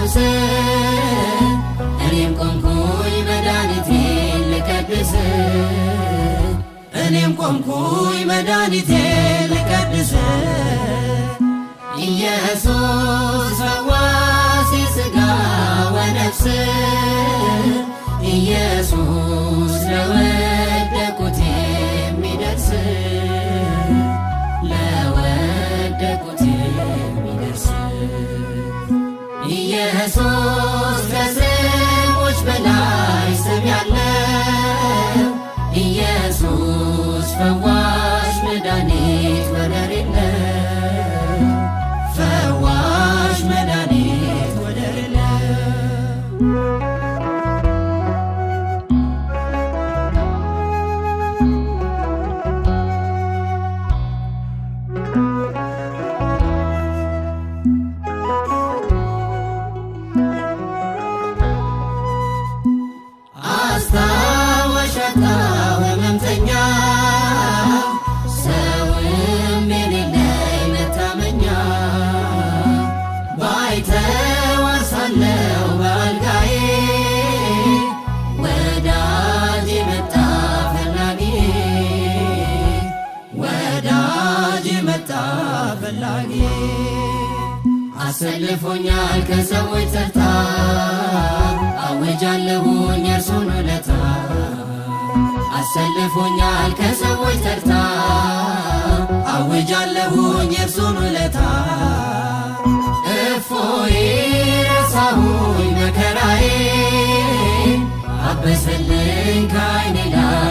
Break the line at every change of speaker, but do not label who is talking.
ፈውስ እኔም ቆምኩኝ መድኃኒቴን ልቀድስ እኔም ቆምኩኝ መድኃኒቴን ልቀድስ ኢየሱስ ፈዋሴ ሥጋ ወነፍስ ኢየሱስ ለወደቁት የሚደርስ ለወደቁት የሚደርስ ኢየሱስ ከስሞች በላይ ስም ያለው ኢየሱስ ፈዋሽ መድኃኒት ወደር የለው ፈዋሽ መድኃኒት ወደር የለው ፈላጊ አሰልፎኛል ከሰዎች ተርታ አውጃለሁኝ የእርሱን ውለታ አሰልፎኛል ከሰዎች ተርታ አውጃለሁኝ የእርሱን ውለታ እፎይ ረሳሁኝ መከራዬ አበሰልኝ ከዓይኔ ላይ